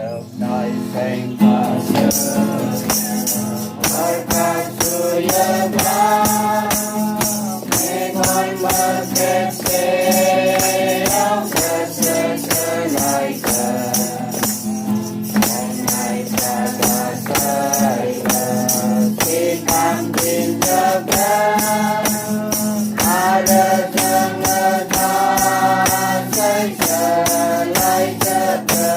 Thy fame passes, our path to your blood. May God market say, of the like and I satisfy us. He comes in the blood, other than the dark, like the blood.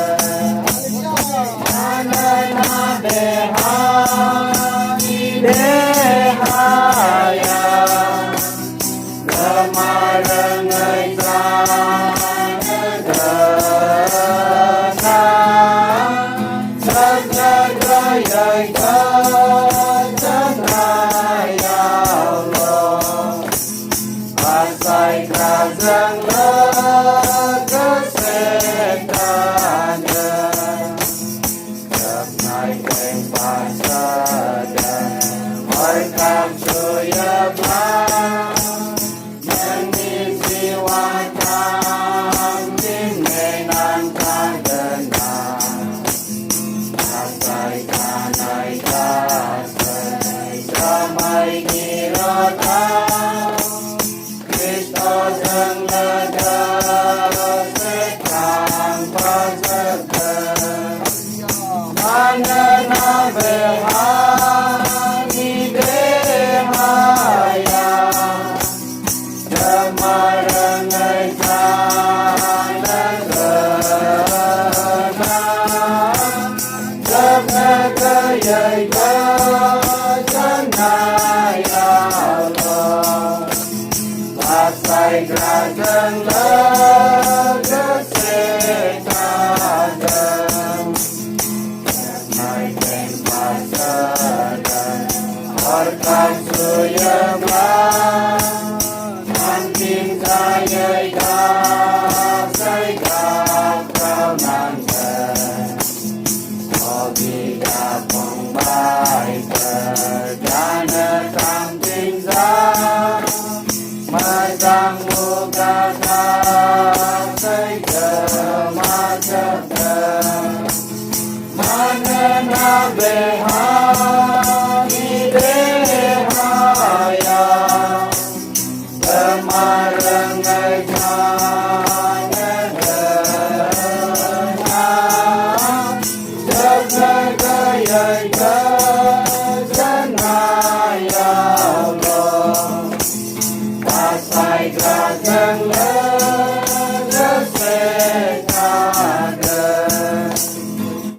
Sai ra chân lỡ sẽ